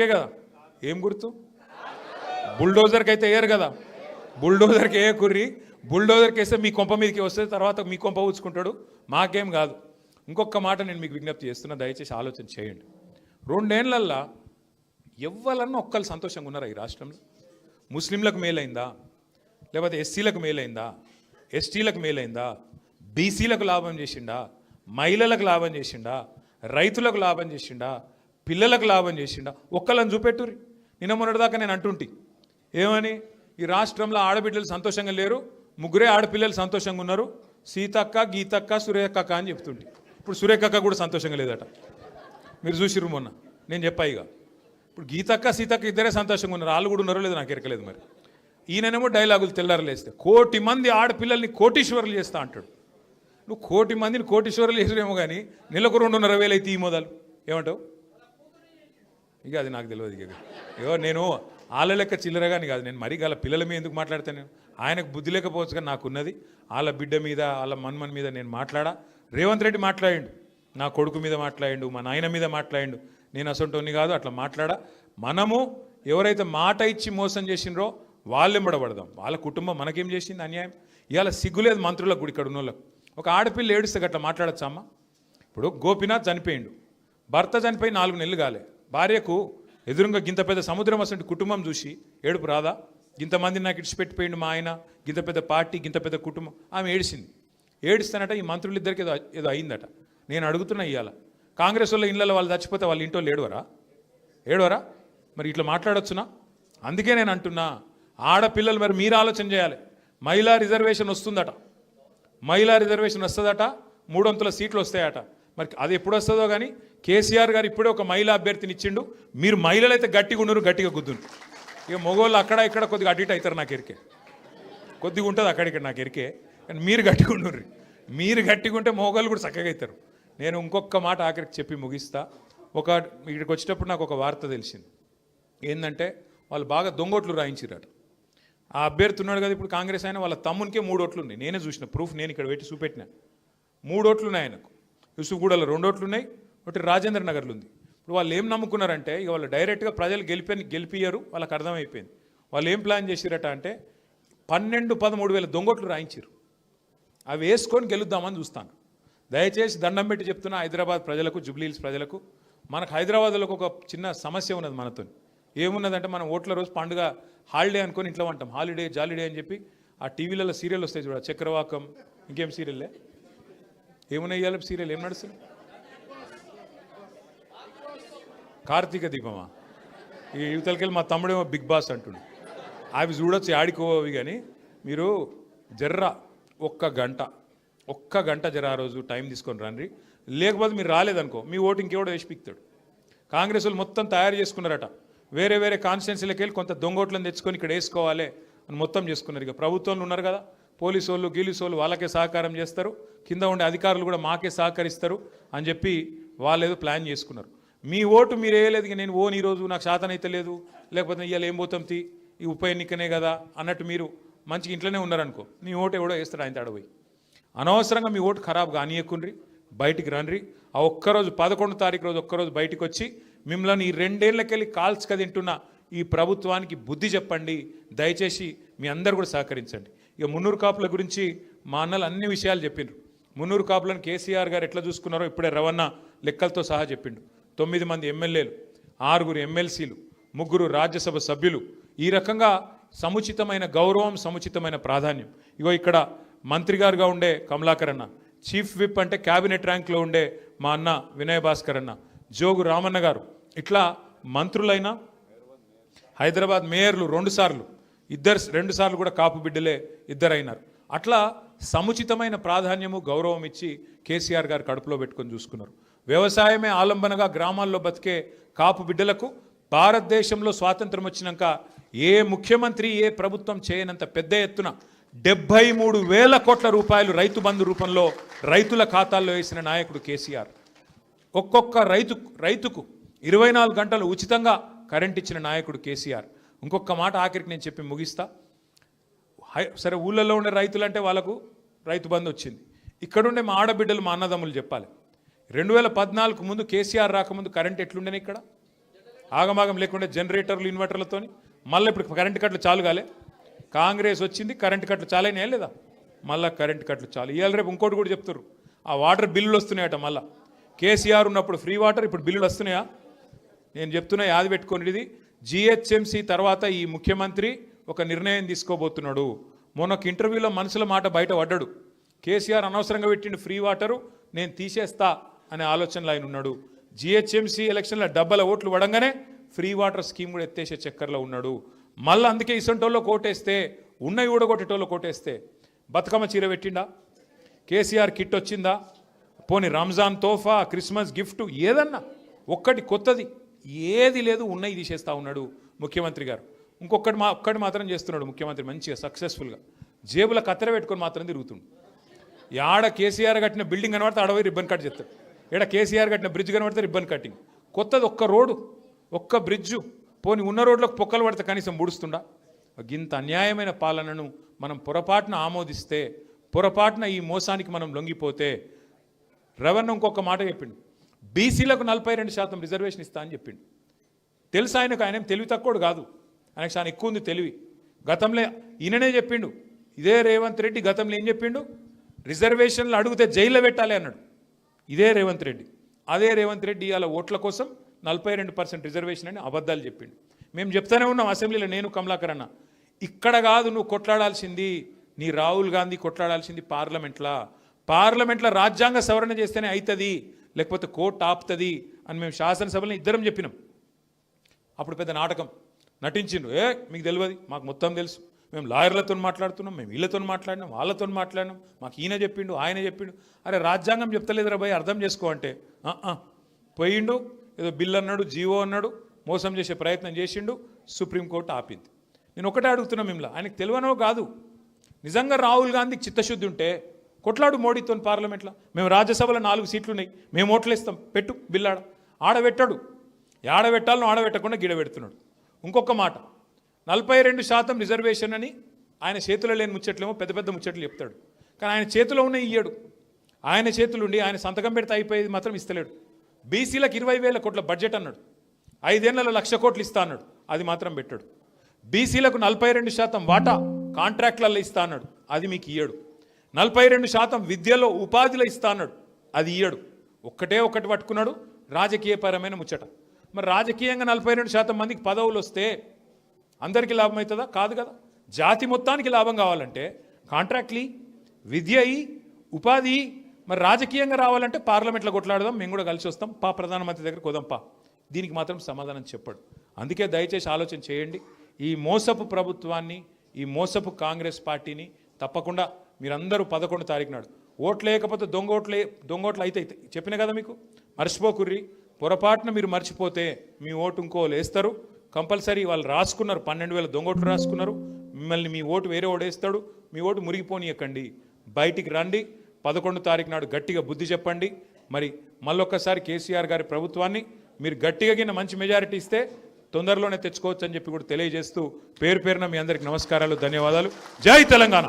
కదా ఏం గుర్తు బుల్డోజర్కి అయితే వేయరు కదా బుల్డోజర్కి ఏ కుర్రి బుల్డోజర్కి వేస్తే మీ కొంప మీదకి వస్తే తర్వాత మీ కొంప ఊచుకుంటాడు మాకేం కాదు ఇంకొక మాట నేను మీకు విజ్ఞప్తి చేస్తున్నా దయచేసి ఆలోచన చేయండి 2 ఏళ్లల్లో ఎవ్వరన్నా ఒక్కరు సంతోషంగా ఉన్నారా ఈ రాష్ట్రంలో ముస్లింలకు మేలైందా లేకపోతే ఎస్సీలకు మేలైందా ఎస్టీలకు మేలైందా బీసీలకు లాభం చేసిండా మహిళలకు లాభం చేసిండా రైతులకు లాభం చేసిండా పిల్లలకు లాభం చేసిండా ఒక్కళ్ళని చూపెట్టుర్రి నిన్న మొన్నటిదాకా నేను అంటుంటి ఏమని ఈ రాష్ట్రంలో ఆడబిడ్డలు సంతోషంగా లేరు ముగ్గురే ఆడపిల్లలు సంతోషంగా ఉన్నారు సీతక్క గీతక్క సురేఖక్క అని చెప్తుంటే ఇప్పుడు సురేఖక్క కూడా సంతోషంగా లేదట మీరు చూసిర్రు మొన్న నేను చెప్పా ఇక ఇప్పుడు గీతక్క సీతక్క ఇద్దరే సంతోషంగా ఉన్నారు వాళ్ళు కూడా ఉన్నారో లేదో నాకు ఎరకలేదు మరి ఈయననేమో డైలాగులు తెల్లారలేస్తే 1,000,000 మంది ఆడపిల్లల్ని కోటీశ్వరులు చేస్తా అంటాడు నువ్వు 1,000,000 మందిని కోటీశ్వరులు చేసినేమో కానీ నెలకు 2,500,000 అయితే ఈ మొదలు ఏమంటావు ఇక అది నాకు తెలియదు ఇక ఏవో నేను వాళ్ళ లెక్క చిల్లరగాని కాదు నేను మరీ గల పిల్లల మీద ఎందుకు మాట్లాడతాను ఆయనకు బుద్ధి లేకపోవచ్చు కానీ నాకున్నది వాళ్ళ బిడ్డ మీద వాళ్ళ మన్మన్ మీద నేను మాట్లాడా రేవంత్ రెడ్డి మాట్లాడిండు నా కొడుకు మీద మాట్లాడిండు మా నాయన మీద మాట్లాడిండు నేను అసొంటోని కాదు అట్లా మాట్లాడా మనము ఎవరైతే మాట ఇచ్చి మోసం చేసినరో వాళ్ళెంబడబడదాం వాళ్ళ కుటుంబం మనకేం చేసింది అన్యాయం ఇవాళ సిగ్గులేదు మంత్రులకు కూడా ఇక్కడ ఉన్న వాళ్ళకు ఒక ఆడపిల్ల ఏడుస్తే గట్లా మాట్లాడచ్చా అమ్మ ఇప్పుడు గోపినాథ్ చనిపోయిండు భర్త చనిపోయి 4 నెలలు కాలే భార్యకు ఎదురుగా గింత పెద్ద సముద్రం అసలు కుటుంబం చూసి ఏడుపు రాదా ఇంతమంది నాకు ఇడిచిపెట్టిపోయిండు మా ఆయన గింత పెద్ద పార్టీ గింత పెద్ద కుటుంబం ఆమె ఏడుస్తానట ఈ మంత్రులు ఇద్దరికి ఏదో అయిందట నేను అడుగుతున్నా ఇవాళ కాంగ్రెస్ వాళ్ళ ఇళ్ళలో వాళ్ళు చచ్చిపోతే వాళ్ళ ఇంట్లో ఏడవరా మరి ఇట్లా మాట్లాడొచ్చునా అందుకే నేను అంటున్నా ఆడపిల్లలు మరి మీరు ఆలోచన చేయాలి మహిళా రిజర్వేషన్ వస్తుందట మహిళా రిజర్వేషన్ వస్తుందట 300 సీట్లు వస్తాయట మరి అది ఎప్పుడు వస్తుందో కానీ కేసీఆర్ గారు ఇప్పుడే ఒక మహిళా అభ్యర్థిని ఇచ్చిండు మీరు మహిళలు అయితే గట్టిగా ఉన్నారు గట్టిగా గుద్దును ఇక మగవాళ్ళు అక్కడ ఇక్కడ కొద్దిగా అటు ఇటు అవుతారు నాకు ఎరికే కొద్దిగా ఉంటుంది అక్కడిక్కడ నాకు ఎరికే కానీ మీరు గట్టిగా ఉన్నారు మీరు గట్టిగా ఉంటే మగవాళ్ళు కూడా చక్కగా అవుతారు నేను ఇంకొక మాట ఆఖరికి చెప్పి ముగిస్తా ఇక్కడికి వచ్చేటప్పుడు నాకు ఒక వార్త తెలిసింది ఏంటంటే వాళ్ళు బాగా దొంగోట్లు రాయించారట ఆ అభ్యర్థి ఉన్నాడు కదా ఇప్పుడు కాంగ్రెస్ అయినా వాళ్ళ తమ్మునికే 3 ఓట్లు ఉన్నాయి నేనే చూసిన ప్రూఫ్ నేను ఇక్కడ పెట్టి చూపెట్టిన 3 ఓట్లు ఉన్నాయి ఆయనకు యూసుఫ్గూడలో 2 ఓట్లు ఉన్నాయి ఒకటి రాజేంద్ర నగర్లో ఉంది ఇప్పుడు వాళ్ళు ఏం నమ్ముకున్నారంటే ఇక వాళ్ళు డైరెక్ట్గా ప్రజలు గెలిపియ్యరు వాళ్ళకి అర్థమైపోయింది వాళ్ళు ఏం ప్లాన్ చేసిరట అంటే 12-13 వేల దొంగోట్లు రాయించారు అవి వేసుకొని గెలుద్దామని చూస్తాను దయచేసి దండం పెట్టి చెప్తున్నా హైదరాబాద్ ప్రజలకు జూబ్లీహిల్స్ ప్రజలకు మనకు హైదరాబాద్లో ఒక చిన్న సమస్య ఉన్నది మనతో ఏమున్నదంటే మనం ఓట్ల రోజు పండుగ హాలిడే అనుకొని ఇంట్లో ఉంటాం హాలిడే జాలిడే అని చెప్పి ఆ టీవీలలో సీరియల్ వస్తాయి చూడ చక్రవాకం ఇంకేం సీరియల్లే ఏమున్నాయి సీరియల్ ఏం నడుస్తుంది కార్తీక దీపమా ఈ యువతలకెళ్ళి మా తమ్ముడేమో బిగ్ బాస్ అంటుండు అవి చూడొచ్చు ఆడికోవి కానీ మీరు జర్రా ఒక్క గంట జర ఆ రోజు టైం తీసుకొని రండి లేకపోతే మీరు రాలేదనుకో మీ ఓటు ఇంకెవడో వేసి పిక్తాడు కాంగ్రెస్ వాళ్ళు మొత్తం తయారు చేసుకున్నారట వేరే కాన్స్టిట్యున్సీలకు వెళ్ళి కొంత దొంగోట్లను తెచ్చుకొని ఇక్కడ వేసుకోవాలి అని మొత్తం చేసుకున్నారు ఇక ప్రభుత్వంలో ఉన్నారు కదా పోలీసు వాళ్ళు గీలీసు వాళ్ళు వాళ్ళకే సహకారం చేస్తారు కింద ఉండే అధికారులు కూడా మాకే సహకరిస్తారు అని చెప్పి వాళ్ళు ఏదో ప్లాన్ చేసుకున్నారు మీ ఓటు మీరు వేయలేదు ఇక నేను ఓన్ ఈరోజు నాకు శాతనైతే లేదు లేకపోతే ఇవాళ ఏం పోతాం ఈ ఉప ఎన్నికనే కదా అన్నట్టు మీరు మంచిగా ఇంట్లోనే ఉన్నారనుకో మీ ఓటు ఎవడో వేస్తాడు ఆయన తడబోయి అనవసరంగా మీ ఓటు ఖరాబ్ కానీయకుండ్రి బయటికి రండి ఆ ఒక్కరోజు 11వ తారీఖు రోజు ఒక్కరోజు బయటికి వచ్చి మిమ్మల్ని ఈ 2 ఏళ్ళకెళ్ళి కాల్చుక తింటున్న ఈ ప్రభుత్వానికి బుద్ధి చెప్పండి దయచేసి మీ అందరు కూడా సహకరించండి ఇక మున్నూరు కాపుల గురించి మా అన్నలు అన్ని విషయాలు చెప్పిండ్రు మున్నూరు కాపులను కేసీఆర్ గారు ఎట్లా చూసుకున్నారో ఇప్పుడే రవణ లెక్కలతో సహా చెప్పిండు 9 మంది ఎమ్మెల్యేలు 6 ఎమ్మెల్సీలు 3 రాజ్యసభ సభ్యులు ఈ రకంగా సముచితమైన గౌరవం సముచితమైన ప్రాధాన్యం ఇగో ఇక్కడ మంత్రి గారుగా ఉండే కమలాకర్ అన్న చీఫ్ విప్ అంటే క్యాబినెట్ ర్యాంక్లో ఉండే మా అన్న వినయ్ భాస్కర్ అన్న జోగు రామన్న గారు ఇట్లా మంత్రులైనా హైదరాబాద్ మేయర్లు 2 సార్లు 2 సార్లు కూడా కాపు బిడ్డలే 2 అయినారు అట్లా సముచితమైన ప్రాధాన్యము గౌరవం ఇచ్చి కేసీఆర్ గారు కడుపులో పెట్టుకొని చూసుకున్నారు వ్యవసాయమే ఆలంబనగా గ్రామాల్లో బతికే కాపు బిడ్డలకు భారతదేశంలో స్వాతంత్రం వచ్చినాక ఏ ముఖ్యమంత్రి ఏ ప్రభుత్వం చేయనంత పెద్ద ఎత్తున 73,000 కోట్ల రూపాయలు రైతు బంధు రూపంలో రైతుల ఖాతాల్లో వేసిన నాయకుడు కేసీఆర్ ఒక్కొక్క రైతుకు 24 గంటలు ఉచితంగా కరెంట్ ఇచ్చిన నాయకుడు కేసీఆర్ ఇంకొక మాట ఆఖరికి నేను చెప్పి ముగిస్తా సరే ఊళ్ళల్లో ఉండే రైతులంటే వాళ్ళకు రైతు బంధు వచ్చింది ఇక్కడుండే మా ఆడబిడ్డలు మా అన్నదమ్ములు చెప్పాలి 2014 ముందు కేసీఆర్ రాకముందు కరెంట్ ఎట్లుండేనే ఇక్కడ ఆగమాగం లేకుండా జనరేటర్లు ఇన్వర్టర్లతోని మళ్ళీ ఇప్పుడు కరెంటు కట్లు చాలు కాలే. కాంగ్రెస్ వచ్చింది, కరెంటు కట్లు చాలైనా లేదా? మళ్ళీ కరెంటు కట్లు చాలు. ఇవాళ రేపు ఇంకోటి కూడా చెప్తారు, ఆ వాటర్ బిల్లులు వస్తున్నాయట. మళ్ళీ కేసీఆర్ ఉన్నప్పుడు ఫ్రీ వాటర్, ఇప్పుడు బిల్లులు వస్తున్నాయా? నేను చెప్తున్నా, యాది పెట్టుకోండి. ఇది జిహెచ్ఎంసీ తర్వాత ఈ ముఖ్యమంత్రి ఒక నిర్ణయం తీసుకోబోతున్నాడు. మొన్న ఒక ఇంటర్వ్యూలో మనసుల మాట బయట పడ్డాడు. కేసీఆర్ అనవసరంగా పెట్టిండు ఫ్రీ వాటరు, నేను తీసేస్తా అనే ఆలోచనలో ఆయన ఉన్నాడు. జిహెచ్ఎంసీ ఎలక్షన్లో డబ్బల ఓట్లు పడంగానే ఫ్రీ వాటర్ స్కీమ్ కూడా ఎత్తేసే చక్కర్లో ఉన్నాడు. మళ్ళీ అందుకే ఇసంటోళ్ళు కోటేస్తే, ఉన్నవి ఊడగొట్టేటోళ్ళు కోటేస్తే బతుకమ్మ చీర పెట్టిండా? కేసీఆర్ కిట్ వచ్చిందా? పోనీ రంజాన్ తోఫా, క్రిస్మస్ గిఫ్ట్ ఏదన్నా ఒక్కటి కొత్తది ఏది లేదు, ఉన్నవి తీసేస్తా ఉన్నాడు ముఖ్యమంత్రి గారు. ఒక్కటి మాత్రం చేస్తున్నాడు ముఖ్యమంత్రి మంచిగా సక్సెస్ఫుల్గా, జేబుల కత్తెర పెట్టుకొని మాత్రం తిరుగుతుండు. ఆడ కేసీఆర్ కట్టిన బిల్డింగ్ కనబడితే ఆడపోయి రిబ్బన్ కట్ చేస్తాడు, ఈడ కేసీఆర్ కట్టిన బ్రిడ్జ్ కనబడితే రిబ్బన్ కట్టింగ్. కొత్తది ఒక్క రోడ్డు, ఒక్క బ్రిడ్జు, పోని ఉన్న రోడ్లకు పొక్కలు పడితే కనీసం ముడుస్తుండా? ఇంత అన్యాయమైన పాలనను మనం పొరపాటున ఆమోదిస్తే, పొరపాటున ఈ మోసానికి మనం లొంగిపోతే, రవణ ఇంకొక మాట చెప్పిండు, బీసీలకు 42% రిజర్వేషన్ ఇస్తా అని చెప్పిండు. తెలుసు ఆయనకు, ఆయన తెలివి తక్కువడు కాదు, ఆయనకు చాలా ఎక్కువ ఉంది తెలివి. గతంలో ఈయననే చెప్పిండు, ఇదే రేవంత్ రెడ్డి గతంలో ఏం చెప్పిండు, రిజర్వేషన్లు అడిగితే జైల్లో పెట్టాలి అన్నాడు. ఇదే రేవంత్ రెడ్డి. అదే రేవంత్ రెడ్డి ఇవాళ ఓట్ల కోసం 42% రిజర్వేషన్ అని అబద్ధాలు చెప్పిండు. మేము చెప్తానే ఉన్నాం అసెంబ్లీలో, నేను కమలాకర్ అన్న, ఇక్కడ కాదు నువ్వు కొట్లాడాల్సింది, నీ రాహుల్ గాంధీ కొట్లాడాల్సింది పార్లమెంట్లో రాజ్యాంగ సవరణ చేస్తేనే అవుతుంది, లేకపోతే కోర్టు ఆపుతుంది అని మేము శాసనసభలో ఇద్దరం చెప్పినాం. అప్పుడు పెద్ద నాటకం నటించిండ్రు, మీకు తెలియదు, మాకు మొత్తం తెలుసు, మేము లాయర్లతో మాట్లాడుతున్నాం, మేము వీళ్ళతో మాట్లాడినాం, వాళ్ళతో మాట్లాడినాం, మాకు ఈయన చెప్పిండు, ఆయన చెప్పిండు. అరే రాజ్యాంగం చెప్తలేదురా భయ్, అర్థం చేసుకో అంటే పోయిండు, ఏదో బిల్ అన్నాడు, జీవో అన్నాడు, మోసం చేసే ప్రయత్నం చేసిండు, సుప్రీంకోర్టు ఆపింది. నేను ఒకటే అడుగుతున్నా మిమ్మల్ని, ఆయనకు తెలియనో కాదు, నిజంగా రాహుల్ గాంధీకి చిత్తశుద్ధి ఉంటే కొట్లాడు మోడీతో పార్లమెంట్లో. మేము రాజ్యసభలో 4 సీట్లు ఉన్నాయి, మేము ఓట్లు ఇస్తాం, పెట్టు బిల్లాడ. ఆడబెట్టాడు, ఆడబెట్టాలను ఆడబెట్టకుండా గిడబెడుతున్నాడు. ఇంకొక మాట, 42% రిజర్వేషన్ అని ఆయన చేతిలో లేని ముచ్చట్లేమో పెద్ద పెద్ద ముచ్చట్లు చెప్తాడు, కానీ ఆయన చేతిలో ఉన్న ఇయ్యడు. ఆయన చేతులుండి ఆయన సంతకం పెడితే అయిపోయేది మాత్రం ఇస్తలేడు. బీసీలకు 20,000 కోట్ల బడ్జెట్ అన్నాడు, 5 ఏళ్లలో 1,00,000 కోట్లు ఇస్తా అన్నాడు, అది మాత్రం పెట్టాడు. బీసీలకు 42% వాటా కాంట్రాక్ట్లలో ఇస్తా అన్నాడు, అది మీకు ఇయ్యడు. 42% విద్యలో ఉపాధిలో ఇస్తా అన్నాడు, అది ఇయ్యడు. ఒక్కటి పట్టుకున్నాడు, రాజకీయపరమైన ముచ్చట. మరి రాజకీయంగా 42% మందికి పదవులు వస్తే అందరికీ లాభం అవుతుందా? కాదు కదా. జాతి మొత్తానికి లాభం కావాలంటే కాంట్రాక్ట్లీ, విద్య, ఉపాధి. మరి రాజకీయంగా రావాలంటే పార్లమెంట్లో కొట్లాడదాం, మేము కూడా కలిసి వస్తాం, ప్రధానమంత్రి దగ్గర కొదంపా. దీనికి మాత్రం సమాధానం చెప్పాడు. అందుకే దయచేసి ఆలోచన చేయండి. ఈ మోసపు ప్రభుత్వాన్ని, ఈ మోసపు కాంగ్రెస్ పార్టీని తప్పకుండా మీరందరూ 11 తారీఖు నాడు ఓట్లు లేకపోతే దొంగోట్లు అయితే చెప్పిన కదా మీకు, మర్చిపోకుర్రి. పొరపాటున మీరు మర్చిపోతే మీ ఓటు ఇంకోళ్ళు వేస్తారు కంపల్సరీ. వాళ్ళు రాసుకున్నారు, 12,000 దొంగోట్లు రాసుకున్నారు, మిమ్మల్ని మీ ఓటు వేరే ఓడేస్తాడు. మీ ఓటు మురిగిపోనీయకండి, బయటికి రండి. 11 తారీఖు నాడు గట్టిగా బుద్ధి చెప్పండి. మరి మళ్ళొక్కసారి కేసీఆర్ గారి ప్రభుత్వాన్ని మీరు గట్టిగా మంచి మెజారిటీ ఇస్తే తొందరలోనే తెచ్చుకోవచ్చు అని చెప్పి కూడా తెలియజేస్తూ పేరున మీ అందరికి నమస్కారాలు, ధన్యవాదాలు. జై తెలంగాణ.